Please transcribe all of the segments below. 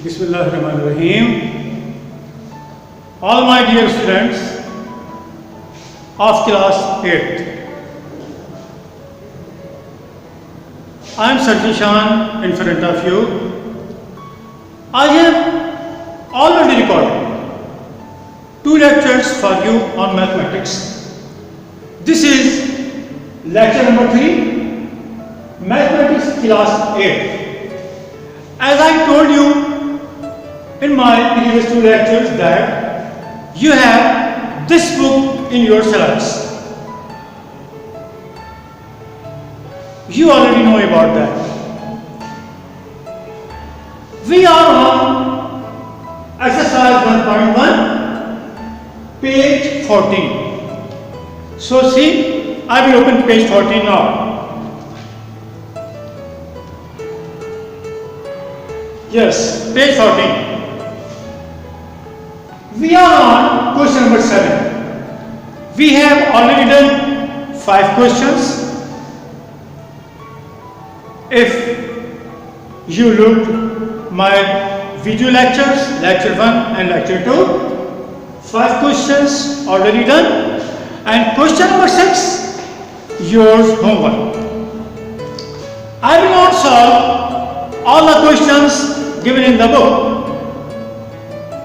Bismillahirrahmanirrahim. All my dear students of class 8, I am Sarkishan in front of you. I have already recorded 2 lectures for you on mathematics. This is lecture number 3, mathematics class 8. As I told you in my previous 2 lectures that you have this book in your syllabus. You already know about that. We are on exercise 1.1, page 14. So see, I will open page 14 now. Yes, page 14. We are on question number 7. We have already done 5 questions. If you look my video lectures, lecture 1 and lecture 2, 5 questions already done, and question number 6, yours homework. I will not solve all the questions given in the book.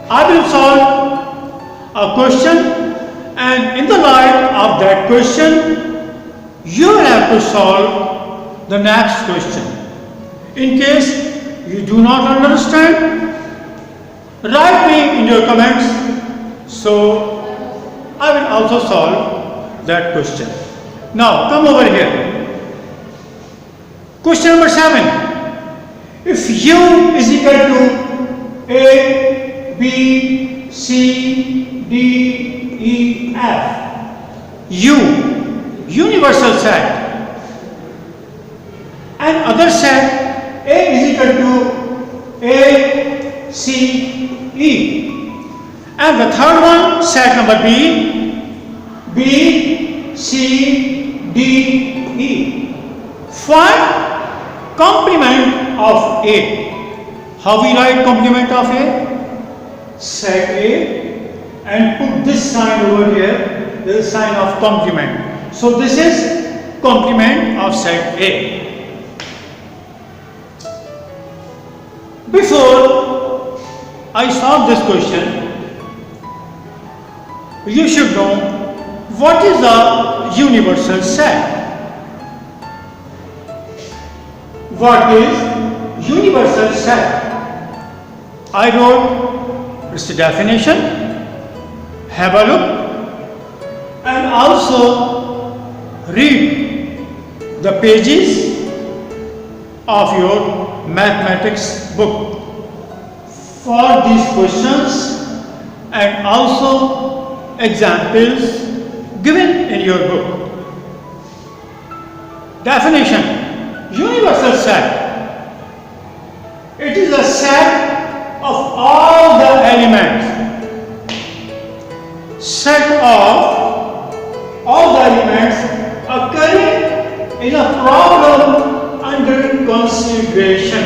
I will solve a question, and in the light of that question, you have to solve the next question. In case you do not understand, write me in your comments, so I will also solve that question. Now come over here. Question number 7. If U is equal to A, B, C, D, E, F, U, universal set, and other set A is equal to A, C, E, and the third one set number B, B, C, D, E. Find complement of A. How we write complement of A? Set A and put this sign over here. There is a sign of complement. So this is complement of set A. Before I solve this question, you should know what is a universal set. What is universal set? I wrote its definition. Have a look and also read the pages of your mathematics book for these questions and also examples given in your book. Definition: universal set. It is a set of all the elements. Set of all the elements occurring in a problem under consideration.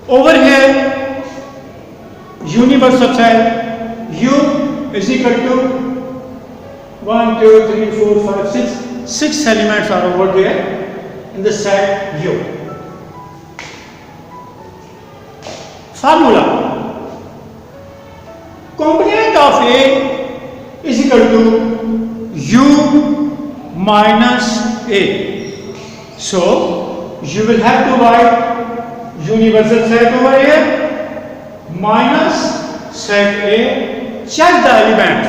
Over here, universal set U is equal to 1, 2, 3, 4, 5, 6. 6 elements are over there in the set U. Formula: complement of A is equal to U minus A. So you will have to write universal set over here minus set A. Check the elements.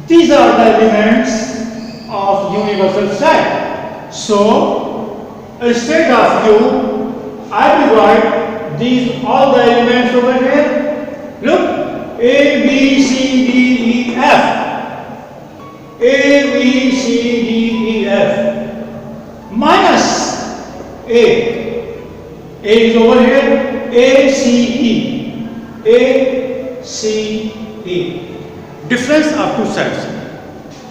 These are the elements of universal set. So instead of U, I will write these all the elements over here. Look, A, B, C, D, E, F. A, B, C, D, E, F. Minus A. A is over here. A, C, E. A, C, E. Difference of 2 sets.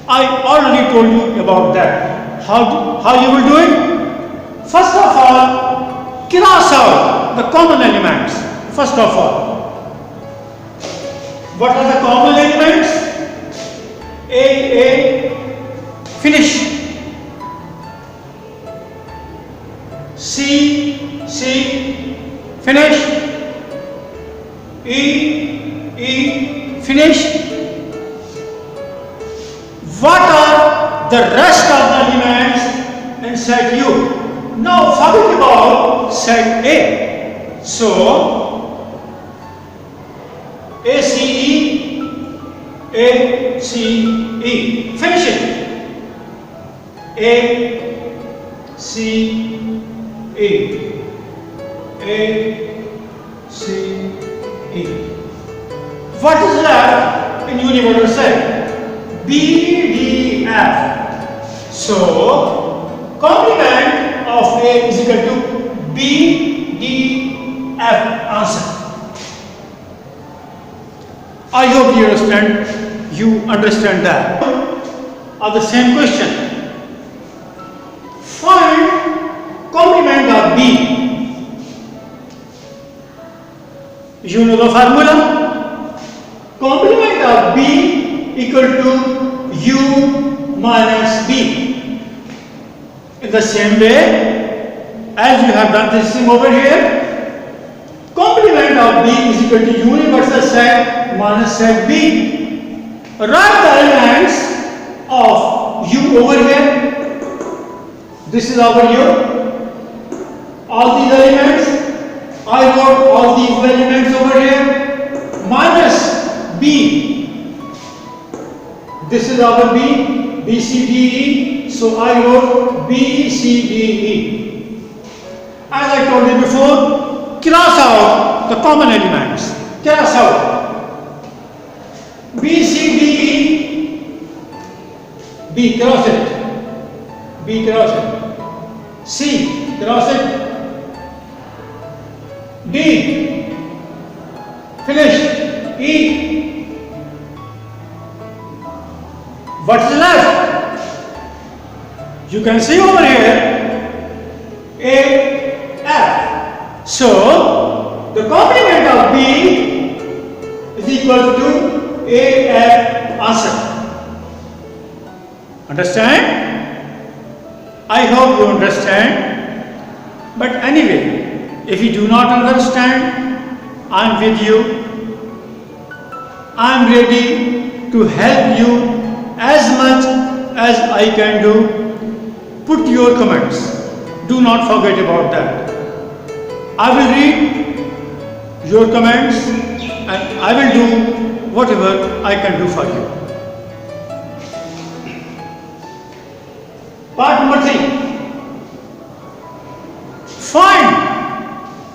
I already told you about that. How you will do it? First of all, out the common elements. First of all, what are the common elements? A, finish. C, finish. E, finish. What are the rest of the elements in set U? Now forget about set A. So ACE, finish it. ACE, What is left in universal set? BDF. So complement of A is equal to BDF answer. I hope you understand that. Of the same question. Find complement of B. You know the formula. Complement of B equal to U minus B. In the same way as you have done this thing over here, complement of B is equal to universal set minus set B. Write the elements of U over here. This is our U. All these elements, I wrote all these elements over here, minus B. This is our B, B, C, D, E. So I wrote B, C, D, E. As I told you before, cross out the common elements. Cross out. B, C, D, E. B, cross it. B, cross it. C, cross it. D, finish. E. What's left? You can see over here A, F. So the complement of B is equal to A, F answer. Understand? I hope you understand. But anyway, if you do not understand, I am with you. I am ready to help you as much as I can do. Put your comments. Do not forget about that. I will read your comments and I will do whatever I can do for you. Part number 3. Find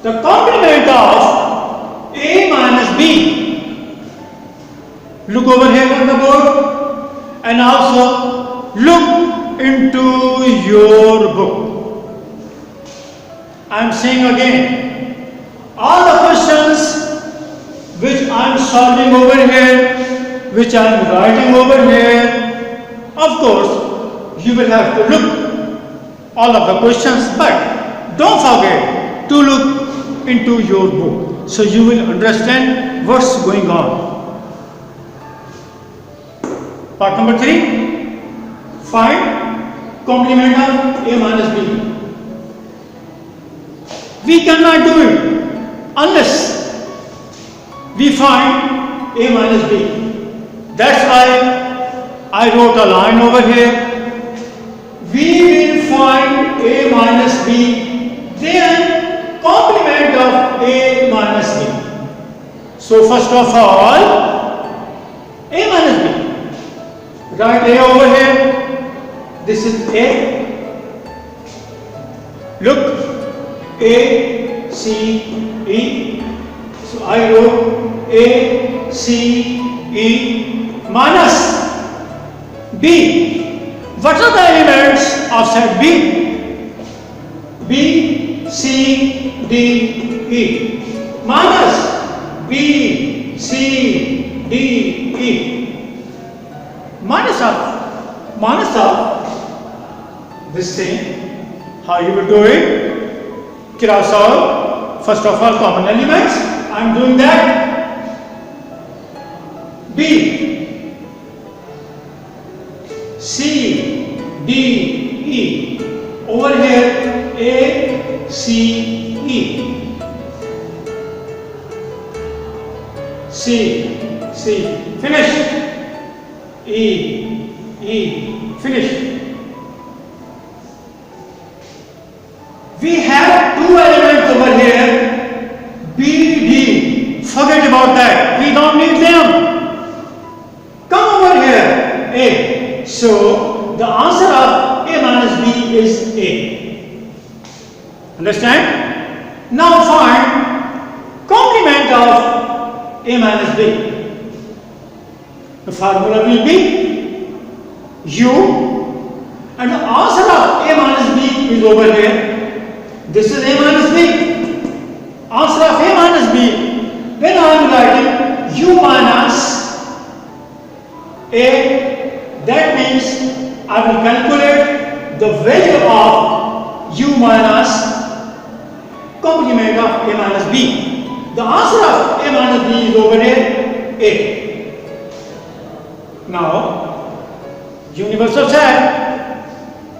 the complement of A minus B. Look over here on the board and also look into your book. I am saying again, all the questions which I am solving over here, which I am writing over here, of course you will have to look all of the questions, but don't forget to look into your book so you will understand what's going on. Part number 3, find complement of A minus B. We cannot do it unless we find A minus B. That's why I wrote a line over here. We will find A minus B, then complement of A minus B. So first of all, A minus B. Write A over here. This is A. Look, A, C, E. So I wrote A, C, E minus B. What are the elements of set B? B, C, D, E minus B, C, D, E. Minus of this thing. How you will do it? Cross out first of all, common elements. I am doing that. B, C, D, E. Over here, A, C, E. C, finish. E, finish. We have two elements over here, B, D. Forget about that. We don't need them. Come over here, A. So, the answer of A minus B is A. Understand? Now find complement of A minus B. The formula will be U, and the answer of A minus B is over here. This is A minus B. Answer of A minus B. When I am writing U minus A, that means I will calculate the value of U minus complement of A minus B. The answer of A minus B is over here, A. Now, universal set.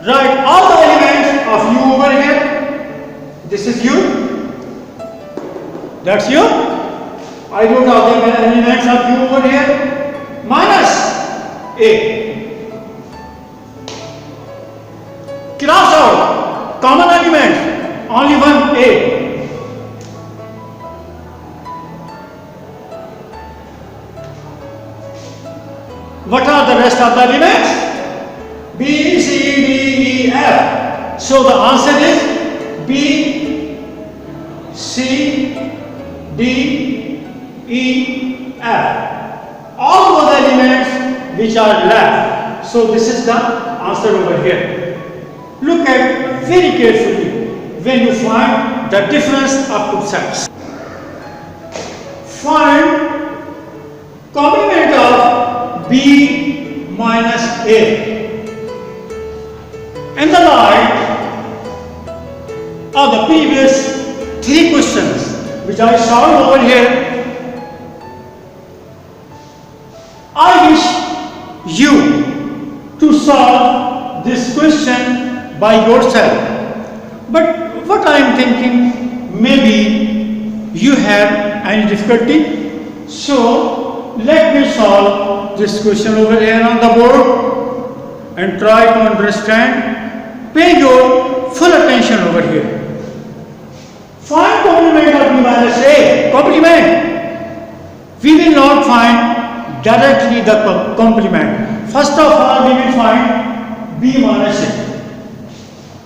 Write all the elements of U over here. This is U. That's U. I wrote all the elements of U over here. Minus A. Cross out. Common element. Only one A. What are the rest of the elements? B, C, D, E, F. So the answer is B, C, D, E, F. All those elements which are left. So this is the answer over here. Look at very carefully when you find the difference of two sets. Find complement of B minus A. In the light of the previous three questions which I solved over here, I wish you to solve this question by yourself. But what I am thinking, maybe you have any difficulty. So let me solve this question over here on the board and try to understand. Pay your full attention over here. Find complement of B minus A. Complement. We will not find directly the complement. First of all, we will find B minus A.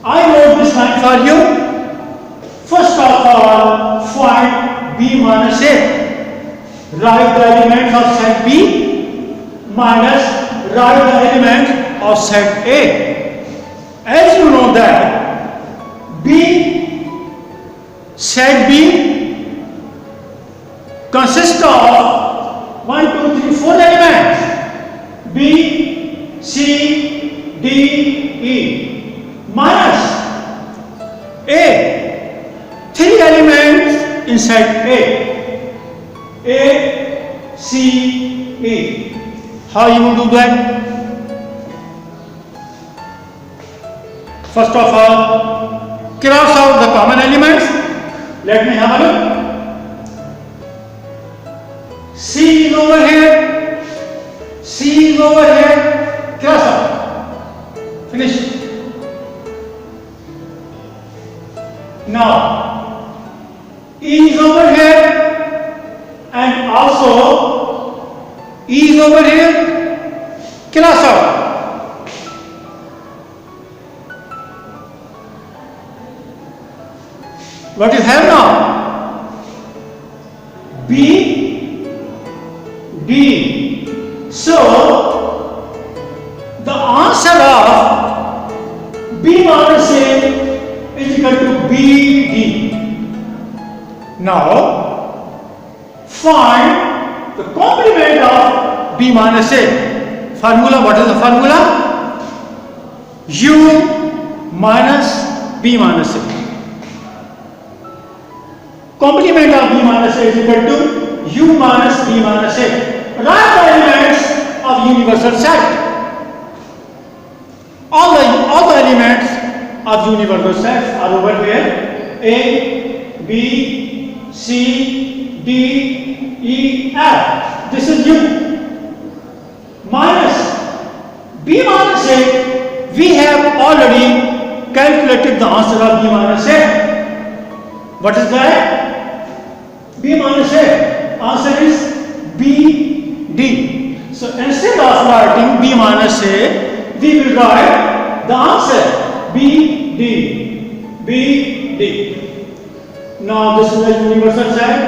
I wrote this line for you. First of all, find B minus A. Write the element of set B minus write the element of set A. As you know that B, set B consists of 1, 2, 3, 4 elements. B, C, D, E minus A. 3 elements in set A. A, C, E. How you will do that? First of all, cross out the common elements. Let me have a look. C is over here. C is over here. Cross out. Finish. Now, E is over here. And also E is over here, cross out. What you have now? B, D. So the answer of B minus A is equal to B, D. Now find the complement of B minus A. Formula, what is the formula? U minus B minus A. complement of B minus A is equal to U minus B minus A. Write the elements of universal set. All the elements of universal set are over here. A, B, C, D, E, F. This is U. Minus B minus A. We have already calculated the answer of B minus A. What is that? B minus A. Answer is B, D. So instead of writing B minus A, we will write the answer B, D. B, D. Now this is the universal set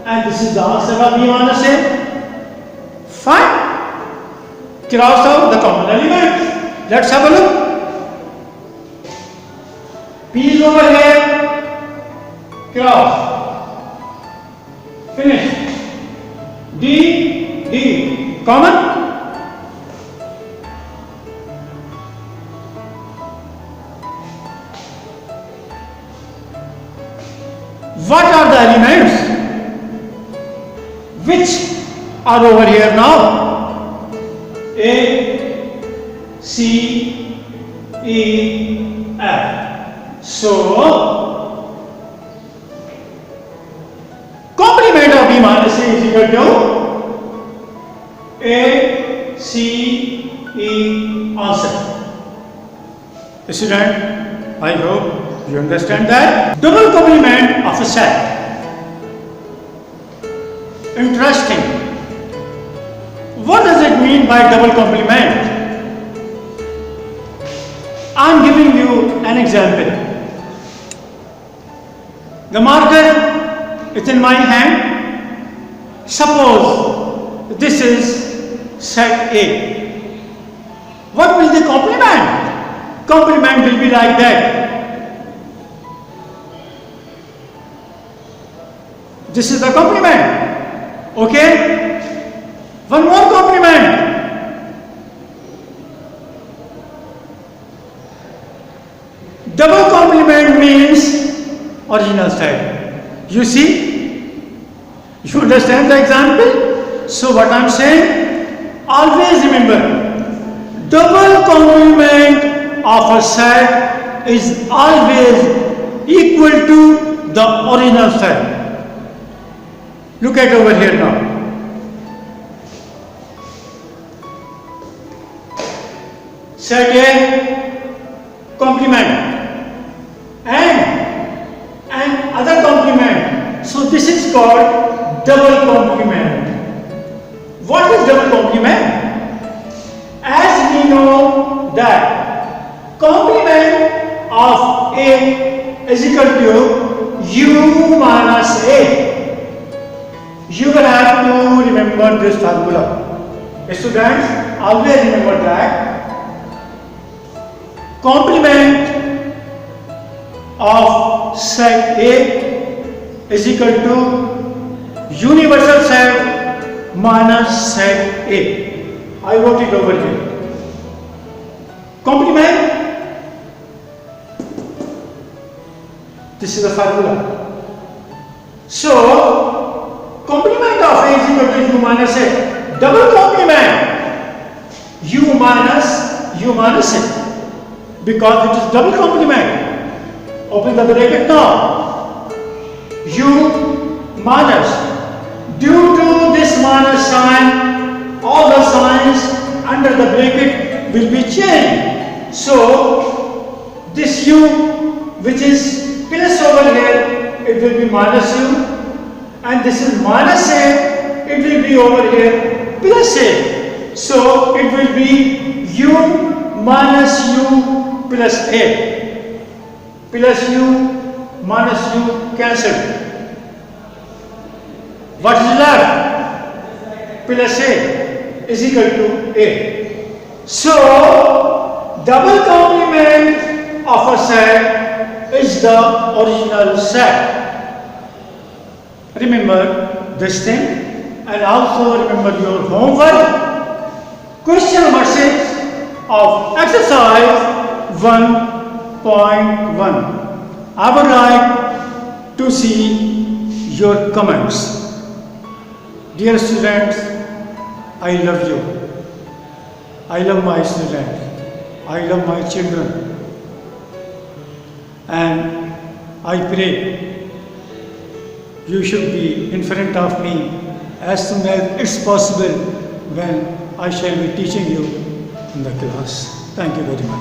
and this is the answer of B minus A. Fine. Cross out the common elements. Let's have a look. P is over here. Cross. Finish. D, D. Common. What are the elements which are over here now? A, C, E, F. So, complement of B minus A is equal to A, C, E, answer. Student, I hope you understand that. Double complement of a set. Interesting. What does it mean by double complement? I am giving you an example. The marker is in my hand. Suppose this is set A. What will the complement? Complement will be like that. This is the complement. Okay? One more complement. Double complement means original set. You see? You understand the example? So what I am saying? Always remember, double complement of a set is always equal to the original set. Look at over here now. Set A complement and other complement. So this is called double complement. What is double complement? As we know that complement of A is equal to U minus A. You will have to remember this formula. Students, always remember that complement of set A is equal to universal set minus set A. I wrote it over here. Complement. This is the formula. So, complement of A is equal to U minus A. Double complement U minus A. Because it is double complement. Open the bracket now. U minus. Due to this minus sign, all the signs under the bracket will be changed. So, this U which is plus over here, it will be minus U. And this is minus A, it will be over here plus A. So, it will be U minus U plus A. Plus U minus U cancelled. What is left? Plus A is equal to A. So, double complement of a set is the original set. Remember this thing and also remember your homework. Question number 6 of exercise 1.1. I would like to see your comments. Dear students, I love you. I love my students. I love my children. And I pray you should be in front of me as soon as it's possible when I shall be teaching you in the class. Thank you very much.